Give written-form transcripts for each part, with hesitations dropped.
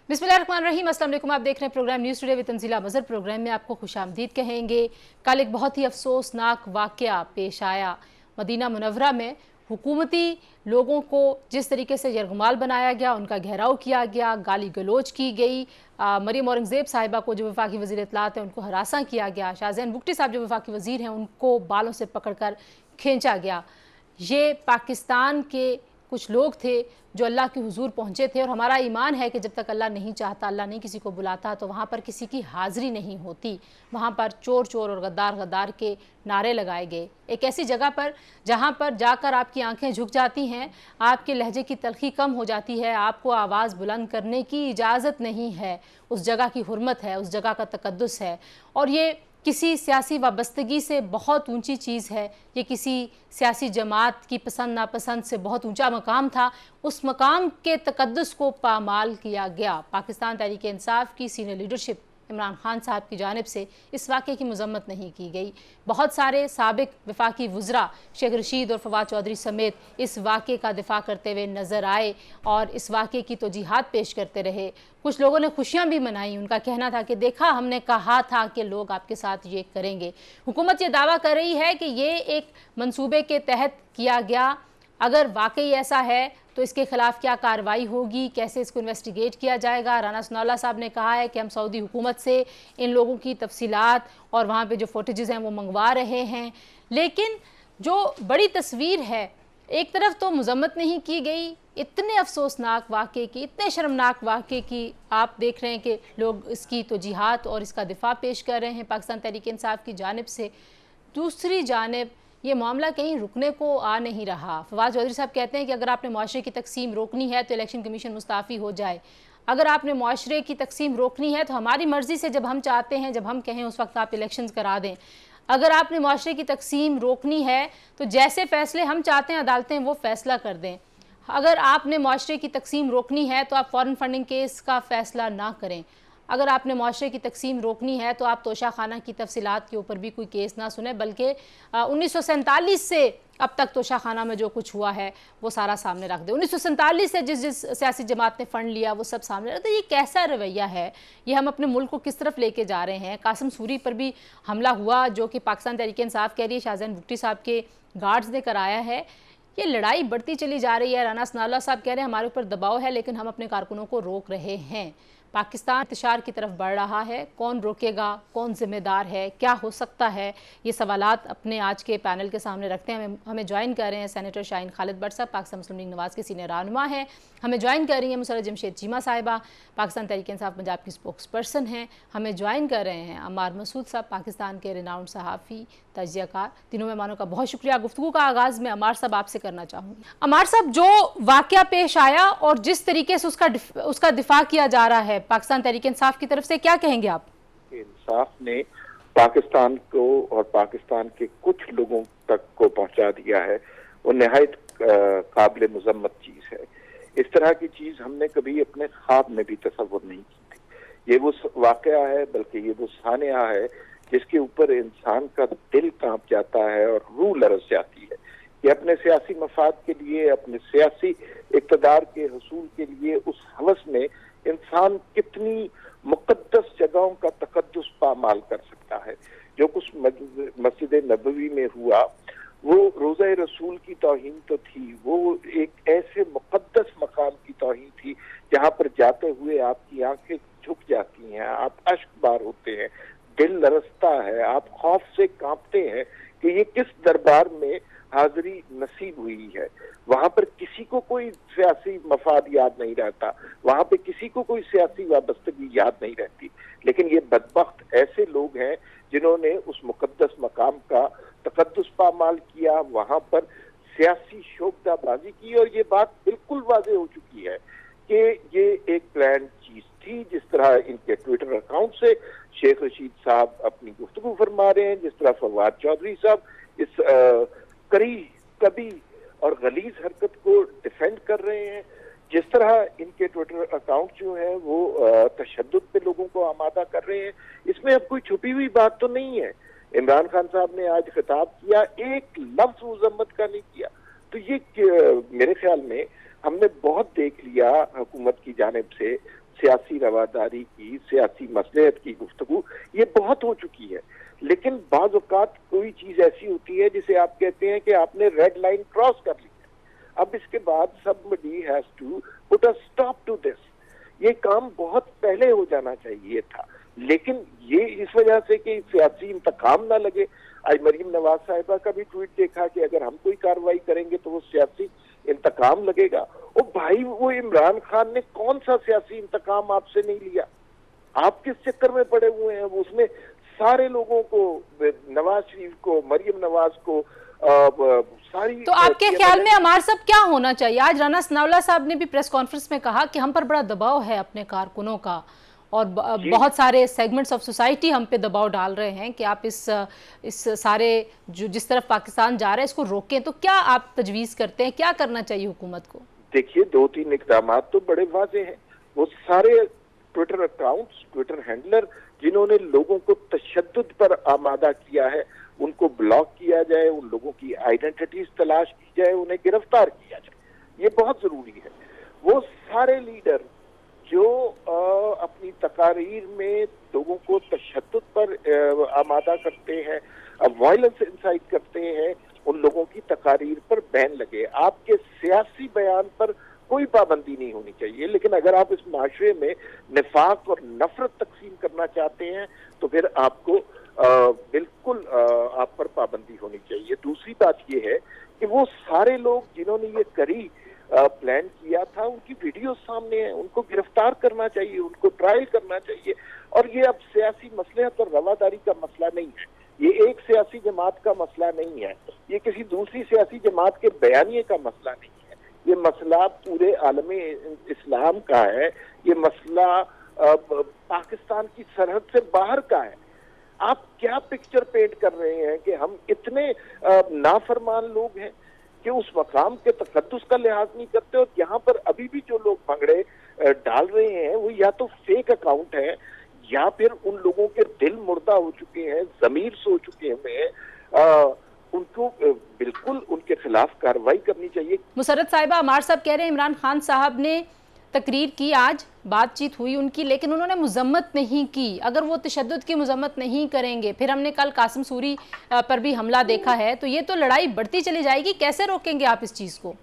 बिस्मिल्लाहिर्रहमानिर्रहीम। अस्सलाम वालेकुम। आप देख रहे हैं program news today with Tanzeela Mazhar. Program में आपको खुशामदीद कहेंगे। कल एक बहुत ही अफसोसनाक वाक़या पेश आया मदीना मुनव्वरा में। हुकूमती लोगों को जिस तरीके से यरगमाल बनाया गया, उनका घेराव किया गया, गाली गलोच की गई। मरियम औरंगज़ेब साहिबा को जो वफाकी वज़ीर इत्तलात हैं उनको हरासा किया गया। शाहज़ैन बुगटी साहब जो वफाकी वज़ीर हैं उनको बालों से पकड़ कर खींचा गया। ये पाकिस्तान के कुछ लोग थे जो अल्लाह के हुजूर पहुँचे थे, और हमारा ईमान है कि जब तक अल्लाह नहीं चाहता, अल्लाह नहीं किसी को बुलाता, तो वहाँ पर किसी की हाज़िरी नहीं होती। वहाँ पर चोर चोर और गद्दार गद्दार के नारे लगाए गए। एक ऐसी जगह पर जहाँ पर जाकर आपकी आंखें झुक जाती हैं, आपके लहजे की तलखी कम हो जाती है, आपको आवाज़ बुलंद करने की इजाज़त नहीं है। उस जगह की हुर्मत है, उस जगह का तकद्दुस है, और ये किसी सियासी वाबस्तगी से बहुत ऊंची चीज़ है। ये किसी सियासी जमात की पसंद नापसंद से बहुत ऊंचा मकाम था। उस मकाम के तकद्दुस को पामाल किया गया। पाकिस्तान तहरीक इंसाफ की सीनियर लीडरशिप इमरान खान साहब की जानिब से इस वाक़े की मज़म्मत नहीं की गई। बहुत सारे साबिक वफाकी वज़रा शेख रशीद और फवाद चौधरी समेत इस वाक़े का दिफा करते हुए नज़र आए और इस वाक़े की तौजीहात पेश करते रहे। कुछ लोगों ने खुशियाँ भी मनाई। उनका कहना था कि देखा, हमने कहा था कि लोग आपके साथ ये करेंगे। हुकूमत ये दावा कर रही है कि ये एक मंसूबे के तहत किया गया। अगर वाकई ऐसा है तो इसके खिलाफ क्या कार्रवाई होगी, कैसे इसको इन्वेस्टिगेट किया जाएगा। राना सनाउल्लाह साहब ने कहा है कि हम सऊदी हुकूमत से इन लोगों की तफसीलात और वहाँ पे जो फुटेजेस हैं वो मंगवा रहे हैं। लेकिन जो बड़ी तस्वीर है, एक तरफ तो मजम्मत नहीं की गई इतने अफसोसनाक वाक़े की, इतने शर्मनाक वाक़े की। आप देख रहे हैं कि लोग इसकी तौजीहात और इसका दिफा पेश कर रहे हैं पाकिस्तान तहरीक इंसाफ की जानिब से। दूसरी जानिब ये मामला कहीं रुकने को आ नहीं रहा। फवाद चौधरी साहब कहते हैं कि अगर आपने मुआशरे की तकसीम रोकनी है तो इलेक्शन कमीशन मुस्ताफ़ी हो जाए। अगर आपने मुआशरे की तकसीम रोकनी है तो हमारी मर्ज़ी से जब हम चाहते हैं, जब हम कहें उस वक्त आप इलेक्शंस करा दें। अगर आपने मुआशरे की तकसीम रोकनी है तो जैसे फ़ैसले हम चाहते हैं अदालतें वो फ़ैसला कर दें। अगर आपने मुआशरे की तकसीम रोकनी है तो आप फ़ॉरेन फंडिंग केस का फ़ैसला ना करें। अगर आपने मुआशरे की तकसीम रोकनी है तो आप तोशा खाना की तफसीलात के ऊपर भी कोई केस ना सुने, बल्कि 1947 से अब तक तोशा खाना में जो कुछ हुआ है वो सारा सामने रख दे। 1947 से जिस जिस सियासी जमात ने फ़ंड लिया वो सब सामने रख दे। ये कैसा रवैया है? ये हम अपने मुल्क को किस तरफ लेके जा रहे हैं? कासिम सूरी पर भी हमला हुआ जो कि पाकिस्तान तहरीक इंसाफ कह रही है शाहज़ैन बुगटी साहब के गार्ड्स ने कराया है। ये लड़ाई बढ़ती चली जा रही है। राना सनाउल्लाह साहब कह रहे हैं हमारे ऊपर दबाव है लेकिन हम अपने कारकुनों को रोक रहे हैं। पाकिस्तान इंतशार की तरफ बढ़ रहा है। कौन रोकेगा, कौन जिम्मेदार है, क्या हो सकता है? ये सवालात अपने आज के पैनल के सामने रखते हैं। हमें ज्वाइन कर रहे हैं सेनेटर शाहीन खालिद भट्ट साहब, पाकिस्तान मुस्लिम लीग नवाज़ के सीनियर रहनुमा हैं। हमें ज्वाइन कर रही हैं मुसर्रत जमशेद चीमा साहिबा, पाकिस्तान तहरीक इंसाफ पंजाब की स्पोक्स पर्सन हैं। हमें ज्वाइन कर रहे हैं अम्मार मसूद साहब, पाकिस्तान के रिनाउंड सहाफ़ी, तजियाकार। तीनों मेहमानों का बहुत शुक्रिया। गुफ्तगू का आगाज़ में अम्मार साहब आपसे करना चाहूँगी। अम्मार साहब, जो वाक़या पेश आया और जिस तरीके से उसका दिफा किया जा रहा है पाकिस्तान तहरीक इंसाफ की तरफ से, क्या कहेंगे आप? इंसाफ ने पाकिस्तान को और पाकिस्तान के कुछ लोगों तक को पहुंचा दिया है, वो निहायत काबिल मुजम्मत चीज है। इस तरह की चीज हमने कभी अपने ख्वाब में भी तसव्वुर नहीं की थी। ये वो वाकया है, बल्कि ये वो सानिया है जिसके ऊपर इंसान का दिल कांप जाता है और रूह लरस जाती है कि अपने सियासी मफाद के लिए, अपने सियासी इक़्तिदार के हसूल के लिए उस हवस में इंसान कितनी मुक़द्दस जगहों का तकद्दुस पामाल कर सकता है। जो कुछ मस्जिद नबवी में हुआ वो रोज़ा रसूल की तौहीन तो थी, वो एक ऐसे मुक़द्दस मकाम की तौहीन थी जहाँ पर जाते हुए आपकी आंखें झुक जाती हैं, आप अश्कबार होते हैं, दिल लरसता है, आप खौफ से कांपते हैं कि ये किस दरबार में हाजिरी नसीब हुई है। वहां पर किसी को कोई सियासी मफाद याद नहीं रहता, वहां पे किसी को कोई सियासी वाबस्तगी याद नहीं रहती, लेकिन ये बदबख्त ऐसे लोग हैं जिन्होंने उस मुकद्दस मकाम का तकद्दुस पामाल किया, वहां पर सियासी शोकदाबाजी की। और ये बात बिल्कुल वाज़ेह हो चुकी है कि ये एक प्लान चीज थी। जिस तरह इनके ट्विटर अकाउंट से शेख रशीद साहब अपनी गुफ्तगू फरमा रहे हैं, जिस तरह फवाद चौधरी साहब इस कभी और गलीज हरकत को डिफेंड कर रहे हैं, जिस तरह इनके ट्विटर अकाउंट जो है वो तशद्दुद पे लोगों को आमादा कर रहे हैं, इसमें अब कोई छुपी हुई बात तो नहीं है। इमरान खान साहब ने आज खिताब किया, एक लफ्ज मुजम्मत का नहीं किया। तो ये मेरे ख्याल में हमने बहुत देख लिया हुकूमत की जानिब से सियासी रवादारी की, सियासी मसलहत की गुफ्तगू ये बहुत हो चुकी है। लेकिन बाज़ औक़ात कोई चीज़ ऐसी होती है जिसे आप कहते हैं कि आपने रेड लाइन क्रॉस कर ली है, अब इसके बाद somebody has to put a stop to this। ये काम बहुत पहले हो जाना चाहिए था, लेकिन ये इस वजह से कि सियासी इंतकाम ना लगे। आज मरीम नवाज साहिबा का भी ट्वीट देखा कि अगर हम कोई कार्रवाई करेंगे तो वो सियासी इंतकाम लगेगा। ओ भाई, वो इमरान खान ने कौन सा सियासी इंतकाम आपसे नहीं लिया? आप किस चक्कर में पड़े हुए हैं? वो उसने सारे लोगों को, नवाज शरीफ को, मरीम नवाज को, सारी। तो आपके ख्याल में अमार साहब क्या होना चाहिए? आज राना सनाउल्लाह साहब ने भी प्रेस कॉन्फ्रेंस में कहा कि हम पर बड़ा दबाव है अपने कारकुनों का, और बहुत सारे सेगमेंट्स ऑफ सोसाइटी हम पे दबाव डाल रहे हैं कि आप इस सारे जो जिस तरफ पाकिस्तान जा रहा है इसको रोकें। तो क्या आप तजवीज़ करते हैं, क्या करना चाहिए हुकूमत को? देखिए, 2-3 इक़दाम तो बड़े वाज़े हैं। वो सारे ट्विटर अकाउंट्स, ट्विटर हैंडलर जिन्होंने लोगों को तशद्दुद पर आमादा किया है, उनको ब्लॉक किया जाए, उन लोगों की आइडेंटिटीज तलाश की जाए, उन्हें गिरफ्तार किया जाए। ये बहुत जरूरी है। वो सारे लीडर जो अपनी तकारीर में लोगों को तशद्दुद पर आमादा करते हैं, वायलेंस इंसाइट करते हैं, उन लोगों की तकारीर पर बैन लगे। आपके सियासी बयान पर कोई पाबंदी नहीं होनी चाहिए, लेकिन अगर आप इस माशरे में निफाक और नफरत तकसीम करना चाहते हैं तो फिर आपको बिल्कुल आप पर पाबंदी होनी चाहिए। दूसरी बात ये है कि वो सारे लोग जिन्होंने ये करी प्लान किया था, उनकी वीडियो सामने है, उनको गिरफ्तार करना चाहिए, उनको ट्रायल करना चाहिए। और ये अब सियासी मसलहत और रवादारी का मसला नहीं है, ये एक सियासी जमात का मसला नहीं है, ये किसी दूसरी सियासी जमात के बयानिए का मसला नहीं है, ये मसला पूरे आलमे इस्लाम का है, ये मसला पाकिस्तान की सरहद से बाहर का है। आप क्या पिक्चर पेंट कर रहे हैं कि हम इतने नाफरमान लोग हैं कि उस मकाम के तकद्दुस का लिहाज नहीं करते, और यहाँ पर अभी भी जो लोग भंगड़े डाल रहे हैं वो या तो फेक अकाउंट है या फिर उन लोगों के दिल मुर्दा हो चुके हैं, जमीर सो चुके हैं। उनको बिल्कुल उनके खिलाफ कार्रवाई करनी चाहिए। मुसर्रत साहिबा, अमार साहब कह रहे हैं इमरान खान साहब ने तकरीर की, आज बातचीत हुई उनकी, लेकिन उन्होंने मुजम्मत नहीं की। अगर वो तशद्दुद की मुजम्मत नहीं करेंगे, फिर हमने कल कासिम सूरी पर भी हमला देखा है, तो ये तो लड़ाई बढ़ती चली जाएगी। कैसे रोकेंगे आप इस चीज़ को?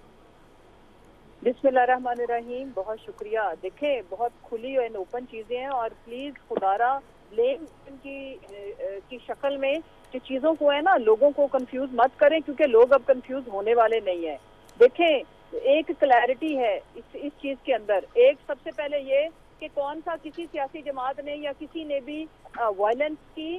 बिस्मिल्लाहिर्रहमानिर्रहीम, बहुत शुक्रिया। देखें, बहुत खुली और ओपन चीज़ें हैं, और प्लीज़ खुदारा ब्लेम की शक्ल में जो चीज़ों को है ना, लोगों को कंफ्यूज मत करें, क्योंकि लोग अब कंफ्यूज होने वाले नहीं हैं। देखें, एक क्लैरिटी है इस चीज़ के अंदर। एक सबसे पहले ये कि कौन सा किसी सियासी जमात ने या किसी ने भी वायलेंस की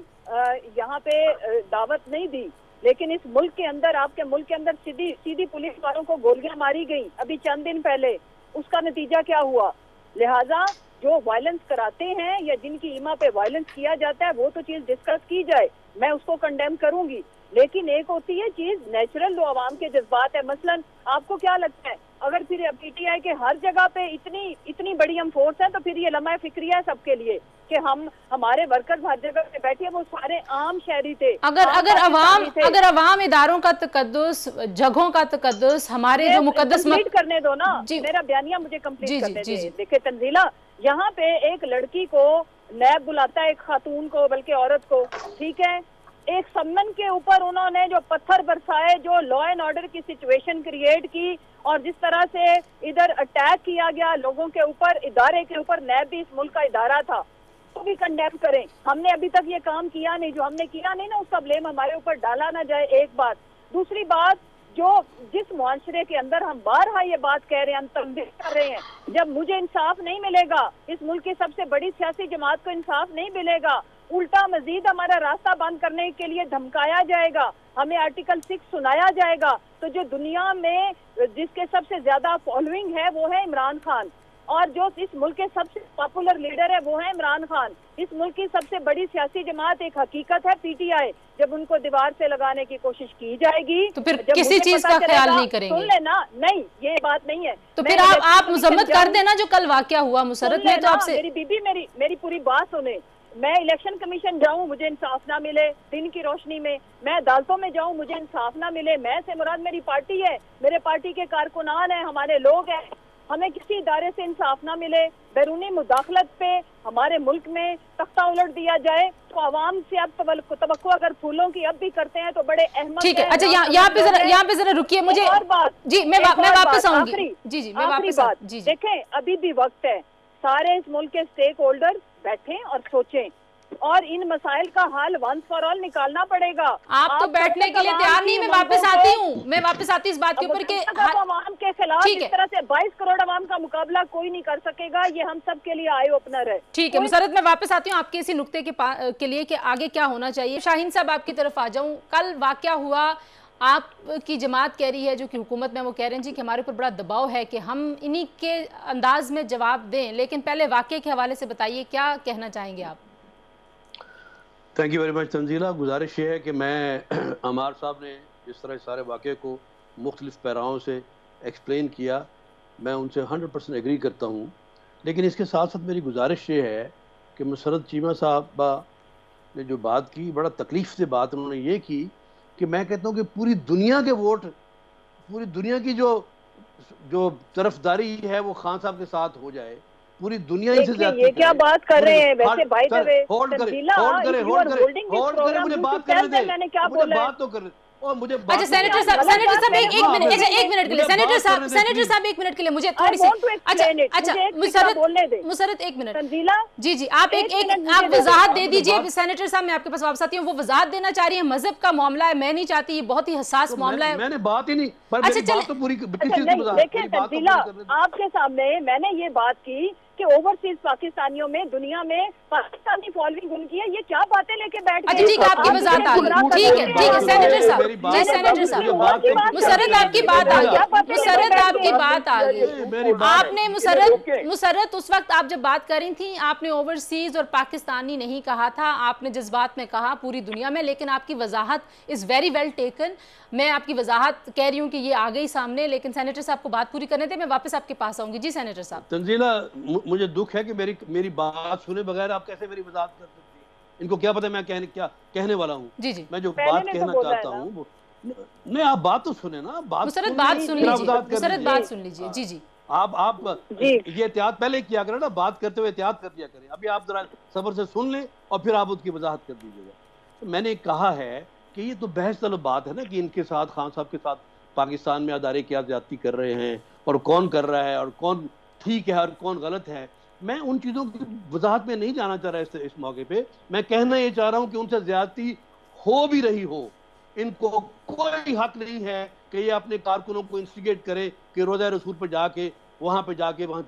यहाँ पे दावत नहीं दी, लेकिन इस मुल्क के अंदर, आपके मुल्क के अंदर सीधी पुलिस वालों को गोलियां मारी गई अभी चंद दिन पहले। उसका नतीजा क्या हुआ? लिहाजा जो वायलेंस कराते हैं या जिनकी ईमा पे वायलेंस किया जाता है, वो तो चीज डिस्कस की जाए, मैं उसको कंडेम करूंगी। लेकिन एक होती है चीज नेचुरल, जो आवाम के जज्बात है। मसलन आपको क्या लगता है, अगर फिर पीटीआई के हर जगह पे इतनी बड़ी हम फोर्स है, तो फिर ये लम्हा फिक्रिया है सबके लिए कि हमारे वर्कर्स हर जगह पे बैठे, वो सारे आम शहरी थे। अगर अवाम इदारों का तकद्दुस, जगहों का तकद्दुस, हमारे जो मुकद्दस कंप्लीट करने दो ना, मेरा बयानिया मुझे कंप्लीट करने दे। देखिए तंजीला, यहाँ पे एक लड़की को नैब बुलाता है, एक खातून को, बल्कि औरत को, ठीक है, एक सम्मन के ऊपर उन्होंने जो पत्थर बरसाए, जो लॉ एंड ऑर्डर की सिचुएशन क्रिएट की, और जिस तरह से इधर अटैक किया गया लोगों के ऊपर, इदारे के ऊपर, नैब भी इस मुल्क का इदारा था, तो भी कंडेम करें। हमने अभी तक ये काम किया नहीं, जो हमने किया नहीं ना, उसका ब्लेम हमारे ऊपर डाला ना जाए, एक बात। दूसरी बात, जो जिस मुआशरे के अंदर हम बारहा ये बात कह रहे हैं, हम तंबीह कर रहे हैं, जब मुझे इंसाफ नहीं मिलेगा, इस मुल्क की सबसे बड़ी सियासी जमात को इंसाफ नहीं मिलेगा, उल्टा मजीद हमारा रास्ता बंद करने के लिए धमकाया जाएगा, हमें आर्टिकल 6 सुनाया जाएगा, तो जो दुनिया में जिसके सबसे ज्यादा फॉलोइंग है वो है इमरान खान, और जो इस मुल्क के सबसे पॉपुलर लीडर है वो है इमरान खान। इस मुल्क की सबसे बड़ी सियासी जमात एक हकीकत है पीटीआई। जब उनको दीवार से लगाने की कोशिश की जाएगी तो फिर किसी चीज का ख्याल नहीं करेंगे। सुन लेना, नहीं ये बात नहीं है। तो फिर आप मुजम्मत कर देना जो कल वाकया हुआ मुसर्रत में। तो आपसे मेरी बीबी मेरी पूरी बात सुने। मैं इलेक्शन कमीशन जाऊं, मुझे इंसाफ ना मिले दिन की रोशनी में, मैं अदालतों में जाऊं, मुझे इंसाफ ना मिले, मैं से मुराद मेरी पार्टी है, मेरे पार्टी के कारकुनान हैं, हमारे लोग हैं, हमें किसी इदारे से इंसाफ ना मिले, बैरूनी मुदाखलत पे हमारे मुल्क में तख्ता उलट दिया जाए, तो आवाम से अब तवक्को अगर फूलों की अब भी करते हैं तो बड़े अहमद। ठीक है, अच्छा यहाँ पे जरा रुकिए, मुझे और बात जी मैं वापस आऊंगी। जी मैं वापस जी देखें, अभी भी वक्त है, सारे इस मुल्क के स्टेक होल्डर बैठें और सोचें और इन मसाइल का हल वंस फॉर ऑल निकालना पड़ेगा। आप तो बैठने के लिए तैयार नहीं, मैं वापस आती हूँ, मैं वापस आती हूँ इस बात के ऊपर कि अवाम के खिलाफ इस तरह से 22 करोड़ अवाम का मुकाबला कोई नहीं कर सकेगा, ये हम सब के लिए आई ओपनर है। ठीक है मुसरत, मैं वापस आती हूँ आपके इसी नुक्ते के लिए कि आगे क्या होना चाहिए। शाहीन साहब आपकी तरफ आ जाऊँ, कल वाकया हुआ, आपकी जमात कह रही है जो कि हुकूमत में, वो कह रहे हैं जी कि हमारे ऊपर बड़ा दबाव है कि हम इन्हीं के अंदाज में जवाब दें, लेकिन पहले वाकये के हवाले से बताइए क्या कहना चाहेंगे आप? Thank you very much Tanzila. गुजारिश ये है कि मैं अमार साहब ने जिस तरह सारे वाक़े को मुख्तलिफ पैराओं से एक्सप्लेन किया, मैं उनसे 100% एग्री करता हूँ, लेकिन इसके साथ साथ मेरी गुजारिश ये है कि मुसरत चीमा साहबा ने जो बात की, बड़ा तकलीफ़ से बात उन्होंने ये की कि मैं कहता हूँ कि पूरी दुनिया के वोट, पूरी दुनिया की जो तरफदारी है वो खान साहब के साथ हो जाए, पूरी दुनिया ही से ज्यादा। ये क्या बात कर रहे हैं वैसे? बाय द वे होल्ड करें, मैंने बात करने दे, मैंने क्या बोला, बात तो कर और मुझे। अच्छा सेनेटर साहब एक मिनट के लिए, सेनेटर साहब एक मिनट के लिए मुझे थोड़ी सी, अच्छा मुसरत एक मिनट, जी आप आप वजाहत दे दीजिए। सेनेटर साहब मैं आपके पास वापस आती हूँ, वो वजाहत देना चाह रही है, मजहब का मामला है, मैं नहीं चाहती, ये बहुत ही हसास मामला है। मैंने बात ही नहीं, पर अच्छा बात तो पूरी देखें तंजीला, आपके सामने मैंने ये बात की कि ओवरसीज पाकिस्तानियों में दुनिया में पाकिस्तानी फॉलोइंग उनकी है, ये क्या बातें लेके बैठ गए? अच्छा ठीक है, आपकी वजाहत आ गई, ठीक है सेनेटर साहब, मुसरत आपकी बात आ गई, मुसरत आपकी बात आ गई। आपने मुसरत उस वक्त आप जब बात कर रही थी, आपने ओवरसीज और पाकिस्तानी नहीं कहा था, आपने जज्बात में कहा पूरी दुनिया में, लेकिन आपकी वजाहत इज वेरी वेल टेकन। मैं आपकी वजाहत कह रही हूँ कि ये आ गई सामने, लेकिन सेनेटर साहब को बात पूरी करने थे, मैं वापस आपके पास आऊंगी। जी सेनेटर साहब। तंजीला, मुझे दुख है कि मेरी बात सुने बगैर आप कैसे मेरी वजाहत कर सकती हैं? इनको क्या पता मैं क्या कहने वाला हूँ? जी मैं जो बात कहना चाहता हूँ नहीं, आप बात तो सुने ना, बात सुन लीजिए। जी आप ये एहतियात पहले किया करें ना, बात करते हुए एहतियात कर दिया करें। अभी आप जरा सब्र से सुन लें और फिर आप उसकी वजाहत कर दीजिएगा। तो मैंने कहा है कि ये तो बहस तलब बात है ना कि इनके साथ, खान साहब के साथ पाकिस्तान में अदारे क्या ज्यादती कर रहे हैं और कौन कर रहा है और कौन ठीक है और कौन गलत है। मैं उन चीज़ों की वजाहत में नहीं जाना चाह रहा इस मौके पे। मैं कहना ये चाह रहा हूँ कि उनसे ज्यादती हो भी रही हो, इनको कोई हक नहीं है कि ये अपने कारकुनों को इंस्टिगेट करें कि रोज़ा रसूल पर जाके वहाँ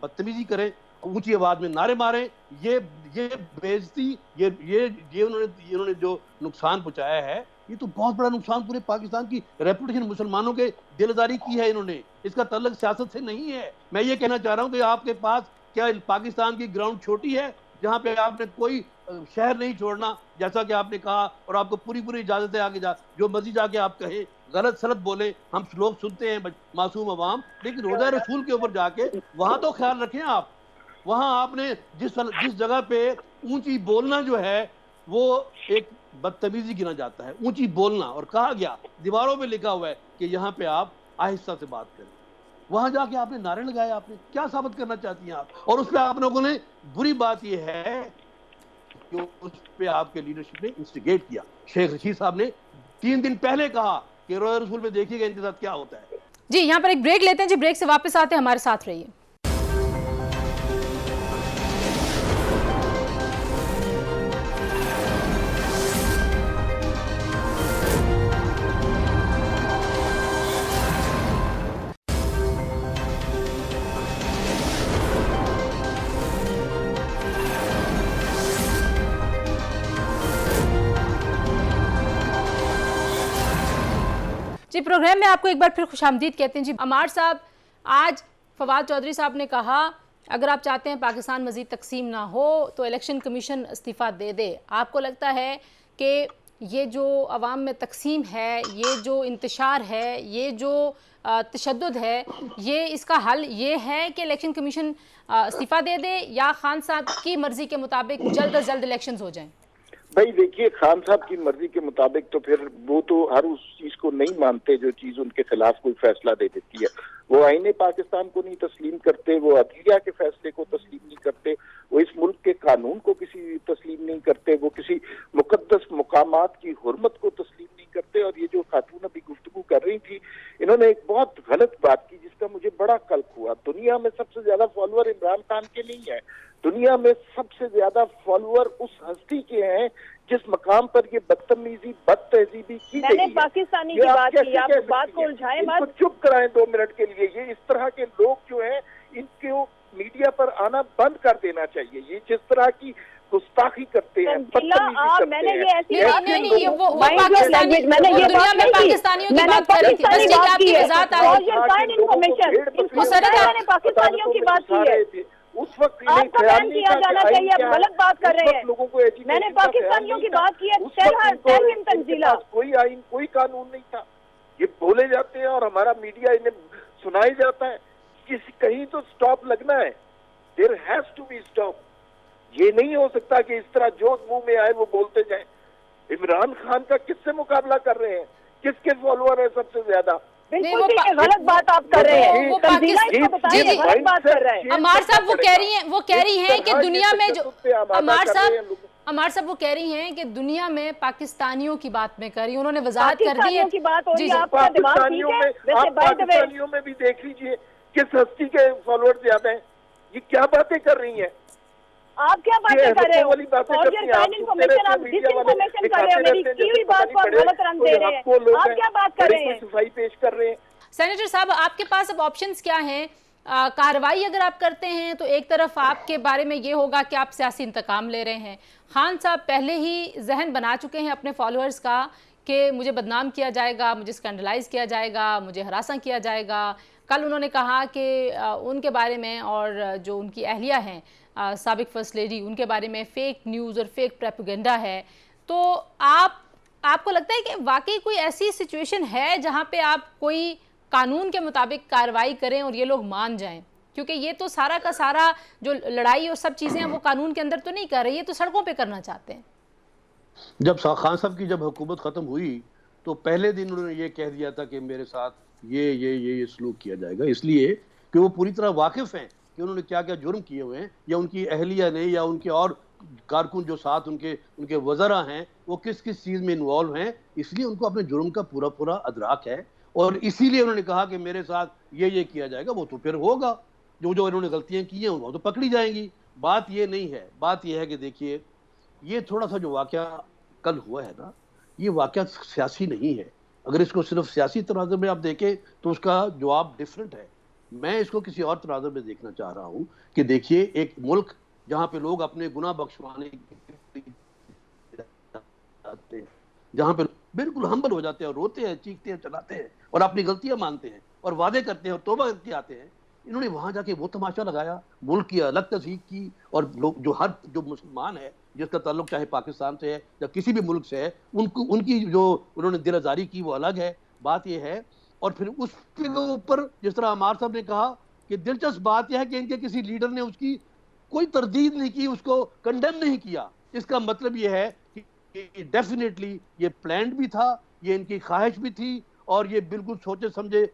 बदतमीजी करें, ऊंची आवाज में नारे मारें। ये बेइज्जती, ये उन्होंने जो नुकसान पहुंचाया है, ये तो बहुत बड़ा नुकसान पूरे पाकिस्तान की रेपुटेशन, मुसलमानों के दिलदारी की है इन्होंने। इसका ताल्लुक सियासत से नहीं है। मैं ये कहना चाह रहा हूँ कि आपके पास क्या पाकिस्तान की ग्राउंड छोटी है जहाँ पे आपने कोई शहर नहीं छोड़ना, जैसा कि आपने कहा, और आपको पूरी इजाजत है आगे जो मर्जी जाके आप कहें, गलत सलत बोले, हम लोग सुनते हैं मासूम अवाम, लेकिन रोजा रसूल के ऊपर जाके वहां तो ख्याल रखें आप। वहां आपने जिस जगह पे ऊंची बोलना जो है वो एक बदतमीजी गिना जाता है, ऊंची बोलना, और कहा गया, दीवारों पे लिखा हुआ है कि यहाँ पे आप आहिस्ता से बात करें। वहां जाके आपने नारे लगाए, आपने क्या साबित करना चाहती हैं आप? और उस पर आप लोगों ने, बुरी बात यह है कि उस पर आपके लीडरशिप ने इंस्टिगेट किया। शेख रशीद साहब ने 3 दिन पहले कहा कि रोजा रसूल में देखिएगा इनके साथ क्या होता है। जी यहाँ पर एक ब्रेक लेते हैं जी, ब्रेक से वापस आते हैं, हमारे साथ रहिए। जी प्रोग्राम में आपको एक बार फिर खुशामदीद कहते हैं। जी अमार साहब, आज फवाद चौधरी साहब ने कहा अगर आप चाहते हैं पाकिस्तान मज़ीद तकसीम ना हो तो इलेक्शन कमीशन इस्तीफ़ा दे दे। आपको लगता है कि ये जो अवाम में तकसीम है, ये जो इंतशार है, ये जो तशद्दुद है, ये इसका हल ये है कि इलेक्शन कमीशन इस्तीफ़ा दे दे या खान साहब की मर्ज़ी के मुताबिक जल्द अज जल्द इलेक्शंस हो जाएं? भाई देखिए, खान साहब की मर्जी के मुताबिक तो फिर वो तो हर उस चीज को नहीं मानते जो चीज उनके खिलाफ कोई फैसला दे देती है। वो आईने पाकिस्तान को नहीं तस्लीम करते, वो अदलिया के फैसले को तस्लीम नहीं करते, वो इस मुल्क के कानून को किसी तस्लीम नहीं करते, वो किसी मुकद्दस मुकामात की हुर्मत को तस्लीम नहीं करते। और ये जो खातून अभी गुफ्तगू कर रही थी, इन्होंने एक बहुत गलत बात की जिसका मुझे बड़ा कल्प हुआ। दुनिया में सबसे ज्यादा फॉलोअर इमरान खान के नहीं है, दुनिया में सबसे ज्यादा फॉलोअर उस हस्ती के हैं जिस मकाम पर ये बदतमीजी बदतहजीबी की गई है। मैंने पाकिस्तानी की बात की, आप बात को उलझाएं मत। इनको चुप कराएं 2 मिनट के लिए। ये इस तरह के लोग जो हैं, इनको मीडिया पर आना बंद कर देना चाहिए। ये जिस तरह की गुस्ताखी करते हैं, मैंने ये ऐसी बात नहीं की, वो पाकिस्तानी, मैंने ये दुनिया में पाकिस्तानियों की बात कर रही थी, बस ठीक है, आपकी वजाहत आ गई। पाकिस्तानियों की बात की है, उस वक्त आपको बैन किया जाना चाहिए, आप गलत बात कर रहे हैं। लोगों को मैंने पाकिस्तानियों की बात की है, तंजीला कोई आइन कोई कानून नहीं था। ये बोले जाते हैं और हमारा मीडिया इन्हें सुनाई जाता है। किसी कहीं तो स्टॉप लगना है, there has to be stop. ये नहीं हो सकता कि इस तरह जो मुंह में आए वो बोलते जाएं। इमरान खान का किससे मुकाबला कर रहे हैं, किसके फॉलोअर है सबसे ज्यादा? बिल्कुल ठीक है, गलत बात आप कर रहे हैं, वो गलत बात कर रहे हैं। अमार साहब वो कह रही हैं कि दुनिया में जो अमार साहब वो कह रही हैं कि दुनिया में पाकिस्तानियों की बात में कर रही, उन्होंने वजाहत कर दी है की बात हो रही है। आपका दिमाग ठीक है? वैसे पाकिस्तानियों में भी देख लीजिए किस हस्ती के फॉलोअर ज्यादा हैं। ये क्या बातें कर रही हैं? आप क्या बातें कर रहे हो? आप जिस इन्फॉर्मेशन कर रहे हो, मेरी की हुई बात को आप गलत रंग दे रहे हैं। आप क्या बात कर रहे हैं? सफाई पेश कर रहे हैं। सेनेटर साहब, आपके पास अब ऑप्शंस क्या हैं? कार्रवाई अगर आप करते हैं तो एक तरफ आपके बारे में ये होगा कि आप सियासी इंतकाम ले रहे हैं। खान साहब पहले ही जहन बना चुके हैं अपने फॉलोअर्स का कि मुझे बदनाम किया जाएगा, मुझे स्कैंडलाइज किया जाएगा, मुझे हरासा किया जाएगा। कल उन्होंने कहा कि उनके बारे में और जो उनकी अहलिया हैं साबिक फर्स्ट लेडी, उनके बारे में फेक न्यूज़ और फेक प्रोपेगेंडा है। तो आपको लगता है कि वाकई कोई ऐसी सिचुएशन है जहां पे आप कोई कानून के मुताबिक कार्रवाई करें और ये लोग मान जाएं? क्योंकि ये तो सारा का सारा जो लड़ाई और सब चीज़ें हैं वो कानून के अंदर तो नहीं कर रही, ये तो सड़कों पे करना चाहते हैं। जब खान साहब की हुकूमत ख़त्म हुई तो पहले दिन उन्होंने ये कह दिया था कि मेरे साथ ये सलूक किया जाएगा, इसलिए कि वो पूरी तरह वाकिफ़ हैं कि उन्होंने क्या क्या जुर्म किए हुए हैं, या उनकी अहलिया ने या उनके और कारकुन जो साथ उनके वज़रा हैं वो किस किस चीज़ में इन्वॉल्व हैं। इसलिए उनको अपने जुर्म का पूरा अदराक है और इसीलिए उन्होंने कहा कि मेरे साथ ये किया जाएगा। वो तो फिर होगा, जो इन्होंने गलतियां की हैं वो तो पकड़ी जाएंगी। बात ये नहीं है, बात ये है कि देखिए ये थोड़ा सा जो वाक़या कल हुआ है ना, ये वाक़या सियासी नहीं है। अगर इसको सिर्फ सियासी तनाज़ुर में आप देखें तो उसका जवाब डिफरेंट है। मैं इसको किसी और तनाज़ुर में देखना चाह रहा हूँ कि देखिए एक मुल्क जहाँ पे लोग अपने गुनाह बख्शवाने जाते हैं, जहाँ पे बिल्कुल हम्बल हो जाते हैं और रोते हैं, चीखते हैं, चलाते हैं और अपनी गलतियां मानते हैं और वादे करते हैं और तौबा करके आते हैं। इन्होंने वहां जाके वो तमाशा लगाया, मुल्क की अलग तस्दीक की, और लोग जो मुसलमान है जिसका ताल्लुक चाहे पाकिस्तान से है या किसी भी मुल्क से है, उनकी जो उन्होंने दिल आज़ारी की वो अलग है। बात यह है, और फिर उसके ऊपर जिस तरह अमार साहब ने कहा कि दिलचस्प बात यह है कि इनके किसी लीडर ने उसकी कोई तरदीद नहीं की, उसको कंडेम नहीं किया। इसका मतलब यह है कि डेफिनेटली ये प्लान्ड भी था, ये इनकी ख्वाहिश भी थी और ये बिल्कुल सोचे समझे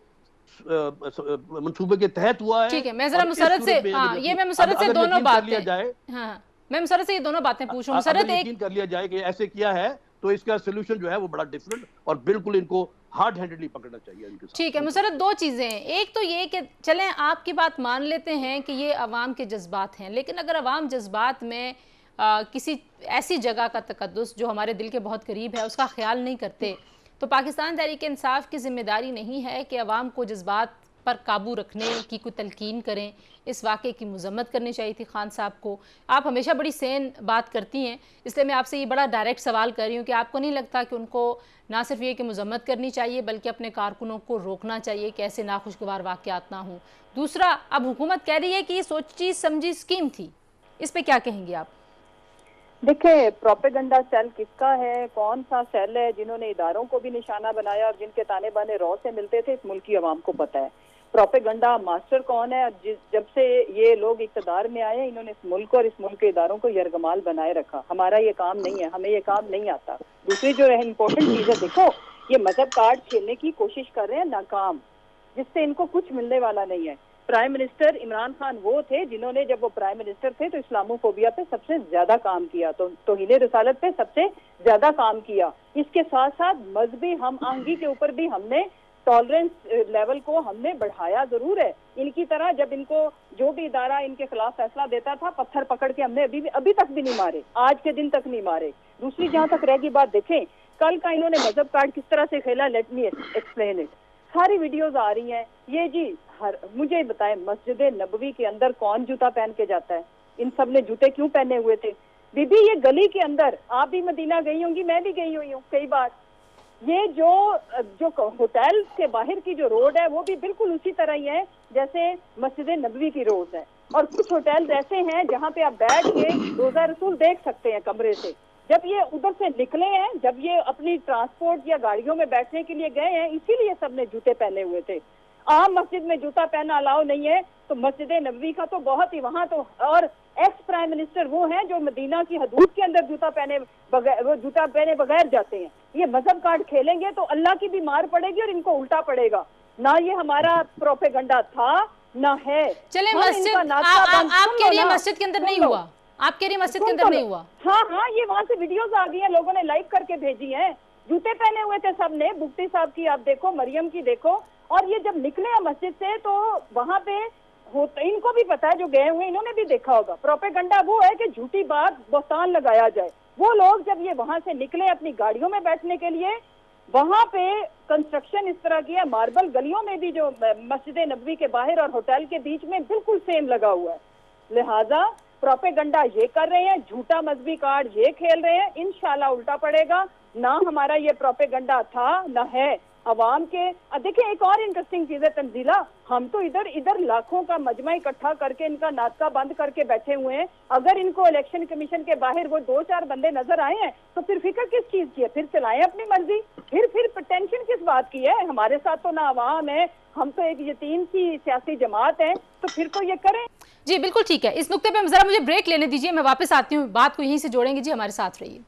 मंसूबे के तहत हुआ है। ठीक है, मैं जरा मुसर्रत से मैं मुसर्रत से दोनों बातें मैं मुसर्रत से ये दोनों बातें पूछूं। मुसर्रत एक कर लिया जाए कि ऐसे किया है तो इसका सोल्यूशन जो है वो बड़ा डिफरेंट और बिल्कुल इनको हार्ड हैंडेडली पकड़ना चाहिए इनके साथ। ठीक है मुसर्रत, दो चीज़ें हैं। एक तो ये कि चलें आपकी बात मान लेते हैं कि ये अवाम के जज्बात हैं, लेकिन अगर अवाम जज्बात में किसी ऐसी जगह का तकद्दुस जो हमारे दिल के बहुत करीब है उसका ख्याल नहीं करते, तो पाकिस्तान तहरीक इंसाफ की जिम्मेदारी नहीं है कि अवाम को जज्बात पर काबू रखने की कोई तलकीन करें। इस वाक़े की मज़म्मत करनी चाहिए थी खान साहब को। आप हमेशा बड़ी सेन बात करती हैं, इसलिए मैं आपसे ये बड़ा डायरेक्ट सवाल कर रही हूँ कि आपको नहीं लगता कि उनको ना सिर्फ ये कि मज़म्मत करनी चाहिए बल्कि अपने कारकुनों को रोकना चाहिए कि ऐसे नाखुशगवार वाक़यात ना हों? दूसरा, अब हुकूमत कह रही है कि ये सोची समझी स्कीम थी, इस पर क्या कहेंगे आप? देखिए, प्रोपेगेंडा सेल किसका है, कौन सा सेल है जिन्होंने इदारों को भी निशाना बनाया और जिनके ताने बाने रौ से मिलते थे, इस मुल्क की आवाम को पता है। प्रोपेगंडा मास्टर कौन है। जब से ये लोग इक़्तिदार में आए इन्होंने इस मुल्क और इस मुल्क के इदारों को यरगमाल बनाए रखा। हमारा ये काम नहीं है, हमें ये काम नहीं आता। दूसरी जो इम्पोर्टेंट चीज़ है, देखो ये मजहब कार्ड खेलने की कोशिश कर रहे हैं, नाकाम, जिससे इनको कुछ मिलने वाला नहीं है। प्राइम मिनिस्टर इमरान खान वो थे जिन्होंने, जब वो प्राइम मिनिस्टर थे तो इस्लामोफोबिया पे सबसे ज्यादा काम किया, तो तौहीन रिसालत पे सबसे ज्यादा काम किया। इसके साथ साथ मजहबी हम आहंगी के ऊपर भी हमने टॉलरेंस लेवल को हमने बढ़ाया जरूर है। इनकी तरह जब इनको जो भी इदारा इनके खिलाफ फैसला देता था, पत्थर पकड़ के हमने अभी तक भी नहीं मारे, आज के दिन तक नहीं मारे। दूसरी जहां तक रहेगी बात, देखें कल का इन्होंने मजहब कार्ड किस तरह से खेला, लेट मी एक्सप्लेन इट। सारी वीडियोज आ रही हैं, ये जी मुझे बताएं मस्जिद नबवी के अंदर कौन जूता पहन के जाता है? इन सब ने जूते क्यों पहने हुए थे? बीबी ये गली के अंदर, आप भी मदीना गई होंगी, मैं भी गई हुई हूँ कई बार, ये जो होटल के बाहर की जो रोड है वो भी बिल्कुल उसी तरह ही है जैसे मस्जिद नबवी की रोड है। और कुछ होटल ऐसे हैं जहाँ पे आप बैठ के रोजा रसूल देख सकते हैं कमरे से। जब ये उधर से निकले हैं, जब ये अपनी ट्रांसपोर्ट या गाड़ियों में बैठने के लिए गए हैं, इसीलिए सबने जूते पहने हुए थे। आम मस्जिद में जूता पहनना अलाउ नहीं है, तो मस्जिद नबवी का तो बहुत ही, वहां तो, और एक्स प्राइम मिनिस्टर वो हैं जो मदीना की हदूद के अंदर जूता पहने बगैर जाते हैं। ये मजहब कार्ड खेलेंगे तो अल्लाह की भी मार पड़ेगी और इनको उल्टा पड़ेगा। ना ये हमारा प्रोपेगंडा था ना है। चले मस्जिद, आप कह रही है मस्जिद के अंदर नहीं हुआ, आप कह रही मस्जिद के अंदर नहीं हुआ? हाँ, ये वहाँ से वीडियोज आ गई हैं, लोगों ने लाइक करके भेजी हैं। जूते पहने हुए थे सबने, बुख्ती साहब की आप देखो, मरियम की देखो। और ये जब निकले हैं मस्जिद से तो वहाँ पे इनको भी पता है, जो गए हुए इन्होंने भी देखा होगा। प्रोपेगंडा वो है कि झूठी बात, बहतान लगाया जाए। वो लोग जब ये वहां से निकले अपनी गाड़ियों में बैठने के लिए, वहां पे कंस्ट्रक्शन इस तरह की है, मार्बल गलियों में भी जो मस्जिद नबवी के बाहर और होटल के बीच में बिल्कुल सेम लगा हुआ है। लिहाजा प्रोपेगंडा ये कर रहे हैं, झूठा मजहबी कार्ड ये खेल रहे हैं, इंशाल्लाह उल्टा पड़ेगा। ना हमारा ये प्रोपेगंडा था ना है अवाम के। देखिए एक और इंटरेस्टिंग चीज है तंजीला, हम तो इधर लाखों का मजमा इकट्ठा करके इनका नाटका बंद करके बैठे हुए हैं। अगर इनको इलेक्शन कमीशन के बाहर वो 2-4 बंदे नजर आए हैं तो फिर फिक्र किस चीज की है? फिर चलाएं अपनी मर्जी, फिर टेंशन किस बात की है? हमारे साथ तो ना अवाम है, हम तो एक यतीम सी सियासी जमात है, तो फिर तो ये करें। जी बिल्कुल ठीक है। इस नुक्ते पे जरा मुझे ब्रेक लेने दीजिए, मैं वापस आती हूँ, बात को यहीं से जोड़ेंगे। जी हमारे साथ रहिए।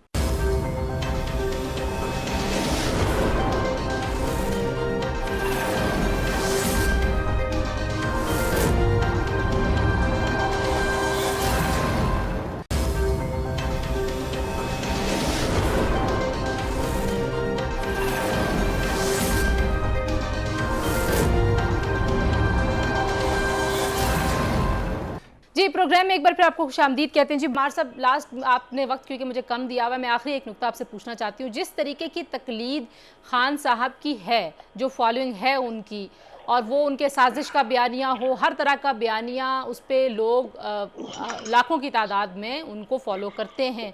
जी प्रोग्राम में एक बार फिर आपको खुशामदीद कहते हैं। जी मार साहब, लास्ट आपने वक्त क्योंकि मुझे कम दिया हुआ, मैं आखिरी एक नुक्ता आपसे पूछना चाहती हूँ। जिस तरीके की तकलीद खान साहब की है, जो फॉलोइंग है उनकी, और वो उनके साजिश का बयानिया हो, हर तरह का बयानिया, उस पर लोग लाखों की तादाद में उनको फॉलो करते हैं।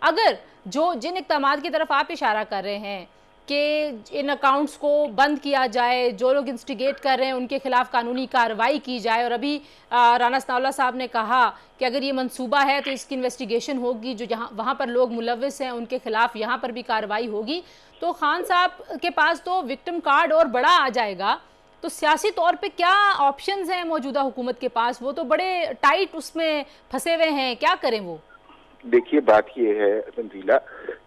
अगर जिन इक़दामात की तरफ आप इशारा कर रहे हैं कि इन अकाउंट्स को बंद किया जाए, जो लोग इंस्टिगेट कर रहे हैं उनके खिलाफ कानूनी कार्रवाई की जाए, और अभी राना सनाउल्लाह साहब ने कहा कि अगर ये मंसूबा है तो इसकी इन्वेस्टिगेशन होगी, जो जहाँ वहाँ पर लोग मुलव्विस हैं उनके खिलाफ यहाँ पर भी कार्रवाई होगी, तो खान साहब के पास तो विक्टिम कार्ड और बड़ा आ जाएगा। तो सियासी तौर पे क्या ऑप्शंस हैं मौजूदा हुकूमत के पास? वो तो बड़े टाइट उसमें फंसे हुए हैं, क्या करें वो? देखिए बात ये है तंजीला,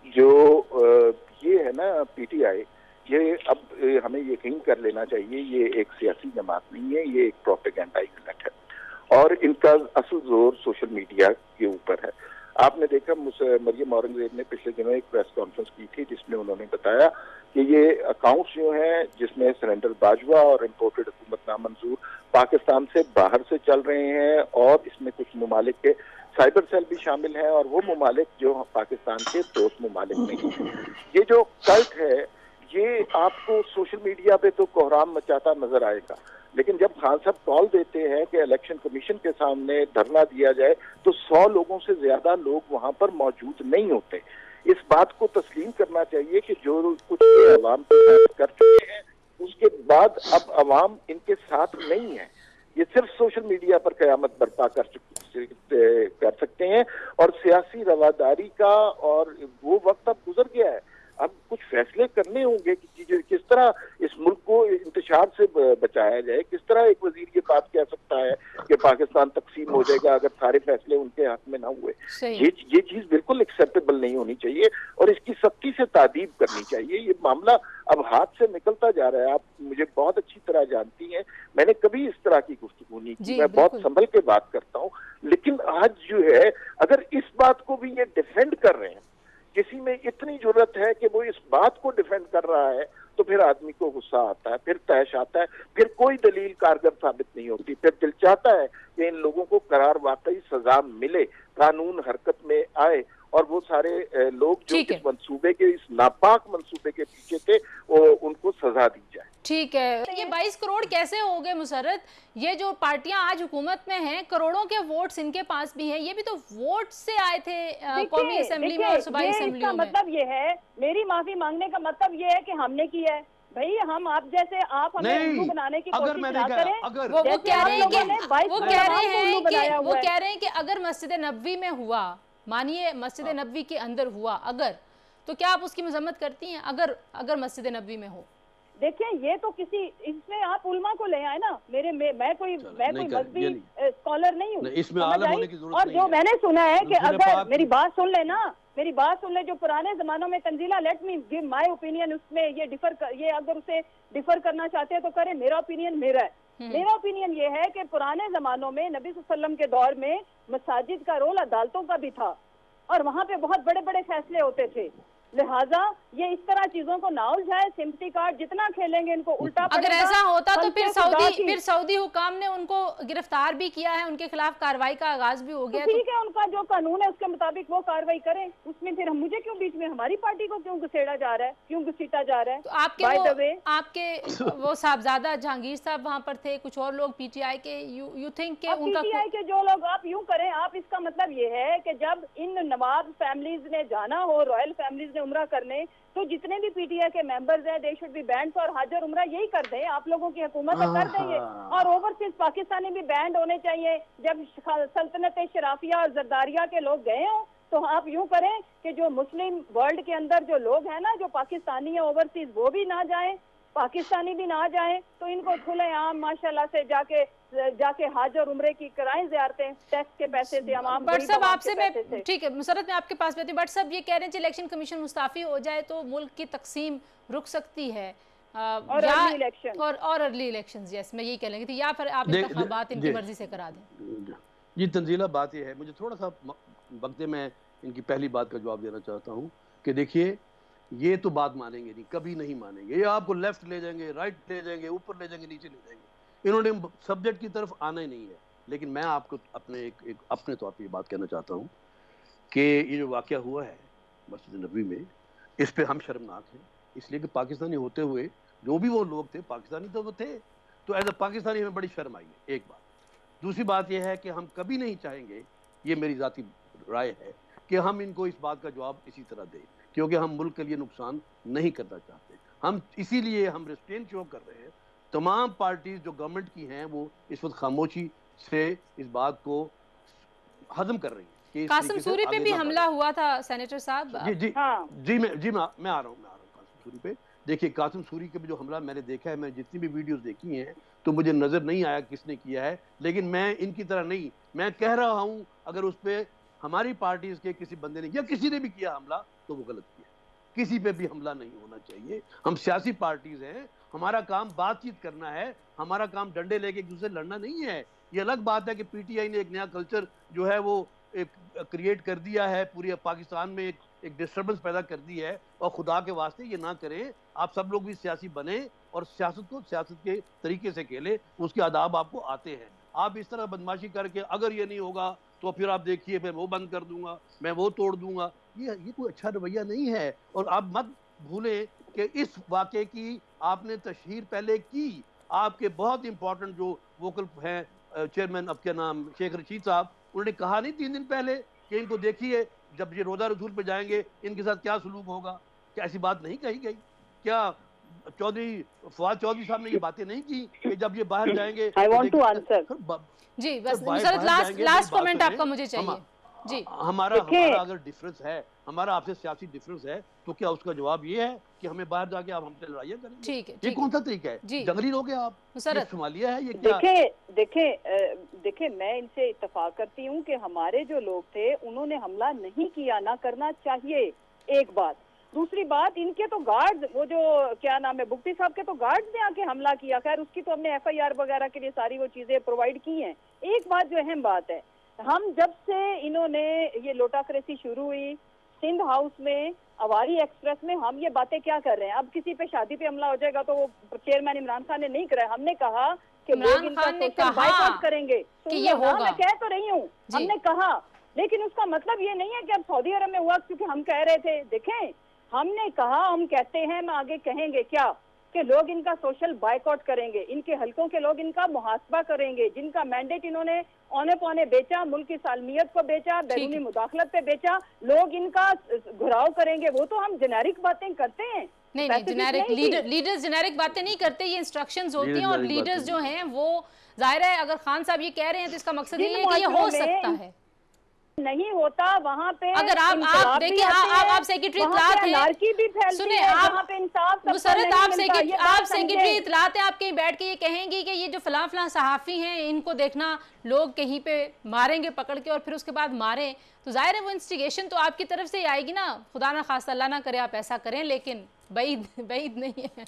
जो ये है ना पीटीआई, ये अब हमें यकीन कर लेना चाहिए ये एक सियासी जमात नहीं है, ये एक प्रोपेगेंडा यूनिट है और इनका असल जोर सोशल मीडिया के ऊपर है। आपने देखा मरियम औरंगजेब ने पिछले दिनों एक प्रेस कॉन्फ्रेंस की थी जिसमें उन्होंने बताया कि ये अकाउंट्स जो हैं जिसमें सरेंडर बाजवा और इम्पोर्टेड हुकूमत नामंजूर पाकिस्तान से बाहर से चल रहे हैं और इसमें कुछ ममालिक के साइबर सेल भी शामिल हैं और वो ममालिक जो पाकिस्तान के दोस्त ममालिक नहीं हैं। ये जो कल्ट है ये आपको सोशल मीडिया पे तो कोहराम मचाता नजर आएगा, लेकिन जब खान साहब कॉल देते हैं कि इलेक्शन कमीशन के सामने धरना दिया जाए तो 100 लोगों से ज्यादा लोग वहां पर मौजूद नहीं होते। इस बात को तस्लीम करना चाहिए कि जो कुछ अवाम के साथ कर चुके हैं उसके बाद अब अवाम इनके साथ नहीं है। ये सिर्फ सोशल मीडिया पर कयामत बर्पा कर सकते हैं और सियासी रवादारी का और वो वक्त अब गुजर गया है। अब कुछ फैसले करने होंगे कि किस तरह इस मुल्क को इंतशार से बचाया जाए। किस तरह एक वजीर ये बात कह सकता है कि पाकिस्तान तकसीम हो जाएगा अगर सारे फैसले उनके हाथ में ना हुए। ये चीज बिल्कुल एक्सेप्टेबल नहीं होनी चाहिए और इसकी सख्ती से तादीब करनी चाहिए। ये मामला अब हाथ से निकलता जा रहा है। आप मुझे बहुत अच्छी तरह जानती हैं, मैंने कभी इस तरह की गुफ्तगू नहीं की, मैं बहुत संभल के बात करता हूँ। लेकिन आज जो है अगर इस बात को भी ये डिफेंड कर रहे हैं, किसी में इतनी जरूरत है कि वो इस बात को डिफेंड कर रहा है, तो फिर आदमी को गुस्सा आता है, फिर तैश आता है, फिर कोई दलील कारगर साबित नहीं होती, फिर दिल चाहता है कि इन लोगों को करार वाकई सजा मिले, कानून हरकत में आए और वो सारे लोग जो इस मंसूबे के, इस नापाक मंसूबे के पीछे थे, वो उनको सजा दी जाए। ठीक है। ये 22 करोड़ कैसे हो गए मुसर्रत? ये जो पार्टियां आज हुकूमत में हैं, करोड़ों के वोट्स इनके पास भी हैं, ये भी तो वोट से आए थे कौमी असेंबली में और सूबाई असेंबलियों में। मतलब ये है, मेरी माफी मांगने का मतलब ये है कि हमने किया है। भाई हम आप जैसे आप हमें उल्लू बनाने की कोशिश ना करें। वो कह रहे हैं कि अगर मस्जिद नबवी में हुआ, मानिए मस्जिद नबवी के अंदर हुआ अगर, तो क्या आप उसकी मजम्मत करती हैं? अगर मस्जिद नबवी में हो? देखिए ये तो किसी, इसमें आप उलमा को ले आए ना, मैं कोई मजहबी स्कॉलर नहीं हूँ इसमें आलम होने की जरूरत और जो मैंने सुना है कि अगर मेरी बात सुन ले जो पुराने जमानों में Tanzila, let me give my opinion, उसमें ये अगर उसे डिफर करना चाहते हैं तो करें, मेरा ओपिनियन मेरा है। मेरा ओपिनियन ये है कि पुराने जमानों में नबी सल्लल्लाहु अलैहि वसल्लम के दौर में मसाजिद का रोल अदालतों का भी था और वहाँ पे बहुत बड़े बड़े फैसले होते थे। लिहाजा ये इस तरह चीजों को ना उलझाए, सिंपैथी कार्ड जितना खेलेंगे इनको उल्टा अगर ऐसा होता तो फिर सऊदी हुकाम ने उनको गिरफ्तार भी किया है, उनके खिलाफ कार्रवाई का आगाज भी हो गया। ठीक है, उनका जो कानून है उसके मुताबिक वो कार्रवाई करें, उसमें फिर मुझे क्यों बीच में, हमारी पार्टी को क्यों घसीटा जा रहा है, क्यों घसीटा जा रहा है? तो आपके वो साहबजादा जहांगीर साहब वहाँ पर थे, कुछ और लोग पीटीआई के, यू थिंक के उनका पीटीआई के जो लोग, आप यूं करें, आप इसका मतलब ये है कि जब इन नवाब फैमिलीज ने जाना हो, रॉयल फैमिलीज उमरा करने, तो जितने भी पीटीआई के मेंबर्स हैं दे शुड बी बैंड और हज और उमरा यही कर दें। आप लोगों की हुकूमत कर देंगे और ओवरसीज पाकिस्तानी भी बैंड होने चाहिए। जब सल्तनत शराफिया और जरदारिया के लोग गए हों तो आप यूं करें कि जो मुस्लिम वर्ल्ड के अंदर जो लोग हैं ना, जो पाकिस्तानी है ओवरसीज, वो भी ना जाएं, पाकिस्तानी भी ना जाएं, तो इनको खुले आम माशाल्लाह से जाके हज और उम्रे की कराएं ज़ियारतें, टैक्स के पैसे से, बट सब आपसे मैं, ठीक है मुसर्रत, मैं आपके पास बैठी, बट सब ये कह रहे हैं कि इलेक्शन कमीशन मुस्ताफी हो जाए तो मुल्क की तकसीम रुक सकती है और अर्ली इलेक्शन। यस, मैं यही कह लेंगे थी, या फिर आप इंतखाबात इनकी मर्जी से करा दें। जी तंजीला, बात ये है, मुझे थोड़ा सा वक्त में इनकी पहली बात का जवाब देना चाहता हूँ कि देखिए ये तो बात मानेंगे नहीं, कभी नहीं मानेंगे। ये आपको लेफ्ट ले जाएंगे, राइट ले जाएंगे, ऊपर ले जाएंगे, नीचे ले जाएंगे, इन्होंने सब्जेक्ट की तरफ आना ही नहीं है। लेकिन मैं आपको अपने तौर पर ये बात कहना चाहता हूँ कि ये जो वाक़या हुआ है मस्जिद नबवी में, इस पे हम शर्मनाक हैं, इसलिए कि पाकिस्तानी होते हुए जो भी वो लोग थे, पाकिस्तानी तो वो थे, तो एज अ पाकिस्तानी हमें बड़ी शर्म आई है, एक बात। दूसरी बात यह है कि हम कभी नहीं चाहेंगे, ये मेरी ज़ाती राय है, कि हम इनको इस बात का जवाब इसी तरह दें, क्योंकि हम मुल्क के लिए नुकसान नहीं करना चाहते। हम इसीलिए हम रेस्ट्रेंट शो कर रहे हैं। तमाम पार्टीज जो गवर्नमेंट की हैं वो इस वक्त खामोशी से इस बात को हजम कर रही है। कासिम सूरी पे भी हमला हुआ था सेनेटर साहब। जी मैं आ रहा हूँ कासिम सूरी पे। देखिए कासिम सूरी के भी जो हमला मैंने देखा है, मैंने जितनी भी वीडियोस देखी हैं तो मुझे नजर नहीं आया किसने किया है, लेकिन मैं इनकी तरह नहीं, मैं कह रहा हूँ अगर उस पर हमारी पार्टी के किसी बंदे ने या किसी ने भी किया हमला तो वो गलत किया। किसी पे भी हमला नहीं होना चाहिए। हम सियासी पार्टीज हैं, हमारा काम बातचीत करना है, हमारा काम डंडे लेके एक दूसरे लड़ना नहीं है। ये अलग बात है कि पीटीआई ने एक नया कल्चर जो है वो क्रिएट कर दिया है, पूरी पाकिस्तान में एक डिस्टर्बेंस पैदा कर दी है, और खुदा के वास्ते ये ना करें। आप सब लोग भी सियासी बने और सियासत को सियासत के तरीके से खेले, उसके आदाब आपको आते हैं। आप इस तरह बदमाशी करके अगर ये नहीं होगा तो फिर आप देखिए मैं वो बंद कर दूंगा, मैं वो तोड़ दूंगा, ये कोई अच्छा रवैया नहीं है। और आप मत भूलें कि इस वाक़े की आपने तशहीर पहले की, आपके बहुत इंपॉर्टेंट जो वोकल हैं चेयरमैन, अब क्या नाम, शेख रशीद साहब, उन्होंने कहा नहीं 3 दिन पहले कि इनको देखिए जब ये रोज़ा रसूल पे जाएंगे इनके साथ क्या सलूक होगा। क्या ऐसी बात नहीं कही गई? क्या फवाद चौधरी साहब ने ये बातें नहीं की कि जब ये बाहर जाएंगे? I want to answer. जी बस मुसर्रत लास्ट कमेंट आपका मुझे चाहिए। جی ہمارا اگر ڈفرنس ہے، ہمارا آپ سے سیاسی ڈفرنس ہے، تو کیا اس کا جواب یہ ہے کہ ہمیں باہر جا کے آپ ہم سے لڑائیاں کریں گے؟ ٹھیک ہے، یہ کون سا طریقہ ہے؟ جنگلی لوگ ہیں آپ، یہ صومالیہ ہے، یہ کیا؟ دیکھیں میں ان سے اتفاق کرتی ہوں کہ ہمارے جو لوگ تھے انہوں نے حملہ نہیں کیا، نہ کرنا چاہیے، ایک بات۔ دوسری بات، ان کے تو گارڈز، وہ جو کیا نام ہے بگٹی صاحب کے تو گارڈز نے آ کے حملہ کیا، خیر اس کی تو ہم نے FIR وغیرہ کے لیے ساری وہ چیزیں پرووائڈ کی ہیں۔ ایک بات جو اہم بات ہے، ہم جب سے انہوں نے یہ لوٹاکریسی شروع ہوئی سندھ ہاؤس میں، اواری ایکسپریس میں، ہم یہ باتیں کیا کر رہے ہیں؟ اب کسی پہ شادی پہ حملہ ہو جائے گا تو وہ چیئرمین عمران خان نے نہیں کرایا، ہم نے کہا کہ لوگ ان کا سوشل بائیکاٹ کریں گے، میں کہہ تو رہی ہوں، ہم نے کہا، لیکن اس کا مطلب یہ نہیں ہے کہ اب سعودی عرب میں ہوا کیونکہ ہم کہہ رہے تھے۔ دیکھیں ہم نے کہا، ہم کہتے ہیں، میں آگے کہیں گے کیا کہ لوگ ان کا سوشل بائیکاٹ کریں گے، ان کے حلقوں کے لوگ ان کا محاسبہ کریں گے، جن کا مینڈیٹ انہوں نے اونے پونے بیچا، ملک کی سالمیت کو بیچا، بیرونی مداخلت پہ بیچا، لوگ ان کا گھراؤ کریں گے۔ وہ تو ہم جنیرک باتیں کرتے ہیں، نہیں جنیرک لیڈرز جنیرک باتیں نہیں کرتے، یہ انسٹرکشنز ہوتی ہیں، اور لیڈرز جو ہیں وہ ظاہر ہے اگر خان صاحب یہ کہہ رہے ہیں تو اس کا مقصد یہ ہے کہ یہ ہو سکتا ہے، نہیں ہوتا وہاں پہ۔ اگر آپ دیکھیں، آپ سیکریٹری اطلاعات ہیں، سنیں آپ مسرت، آپ سیکریٹری اطلاعات ہیں، آپ کہیں بیٹھ کے یہ کہیں گی کہ یہ جو فلاں فلاں صحافی ہیں ان کو دیکھنا لوگ کہیں پہ ماریں گے پکڑ کے اور پھر اس کے بعد ماریں، تو ظاہر ہے وہ انسٹیگیشن تو آپ کی طرف سے ہی آئے گی نا، خدا نہ خواستہ اللہ نہ کرے آپ ایسا کریں، لیکن بعید نہیں ہے۔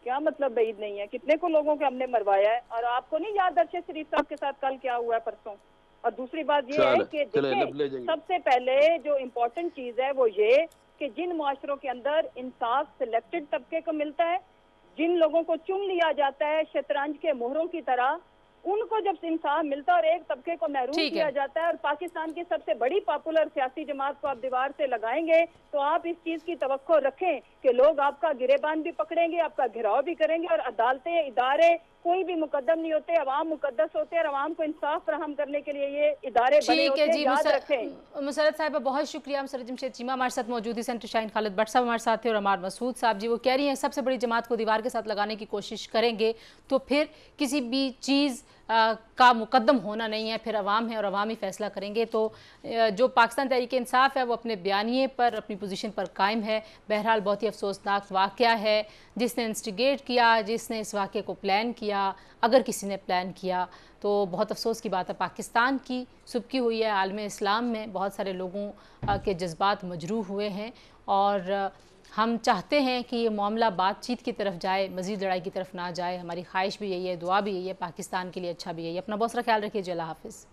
کیا مطلب بعید نہیں ہے؟ کتنے کو لوگوں کو ہم نے مروایا ہے، اور آپ کو نہیں یاد ارشد شریف صاحب کے ساتھ کل کیا ہوا ہے پرسوں؟ اور دوسری بات یہ ہے کہ دیکھیں سب سے پہلے جو امپورٹنٹ چیز ہے وہ یہ کہ جن معاشروں کے اندر انصاف سلیکٹڈ طبقے کو ملتا ہے، جن لوگوں کو چن لیا جاتا ہے شطرنج کے مہروں کی طرح، ان کو جب انصاف ملتا ہے اور ایک طبقے کو محروم کیا جاتا ہے، اور پاکستان کی سب سے بڑی پاپولر سیاسی جماعت کو آپ دیوار سے لگائیں گے تو آپ اس چیز کی توقع رکھیں کہ لوگ آپ کا گریبان بھی پکڑیں گے، آپ کا گھراؤ بھی کریں گے، اور عدالتیں، ادارے کوئی بھی مقدم نہیں ہوتے، عوام مقدس ہوتے ہیں، اور عوام کو انصاف فراہم کرنے کے لیے یہ ادارے بنے ہوتے ہیں، یاد رکھیں۔ مسرت صاحبہ بہت شکریہ۔ مسرت جمشید چیمہ ہمارے ساتھ موجود ہی، سینٹر شاہین خالد بٹ صاحب ہمارے ساتھ تھے، اور عمار مسعود صاحب جی وہ کہہ رہی ہیں سب سے بڑی جماعت کو دیوار کے ساتھ لگانے کی کوشش کریں گے تو پھر کسی بھی چیز کا مقدم ہونا نہیں ہے، پھر عوام ہے اور عوام ہی فیصلہ کریں گے۔ تو جو پاکستان تحریک انصاف ہے وہ اپنے بیانیے پر، اپنی پوزیشن پر قائم ہے۔ بہرحال بہت ہی افسوسناک واقعہ ہے، جس نے انسٹیگیٹ کیا، جس نے اس واقعے کو پلان کیا، اگر کسی نے پلان کیا تو بہت افسوس کی بات ہے، پاکستان کی سبکی ہوئی ہے، عالم اسلام میں بہت سارے لوگوں کے جذبات مجروح ہوئے ہیں، اور ہم چاہتے ہیں کہ یہ معاملہ بات چیت کی طرف جائے، مزید لڑائی کی طرف نہ جائے۔ ہماری خواہش بھی یہی ہے، دعا بھی یہی ہے، پاکستان کے لیے اچھا بھی یہی ہے۔ اپنا بہت سارا خیال رکھیے جی، اللہ حافظ۔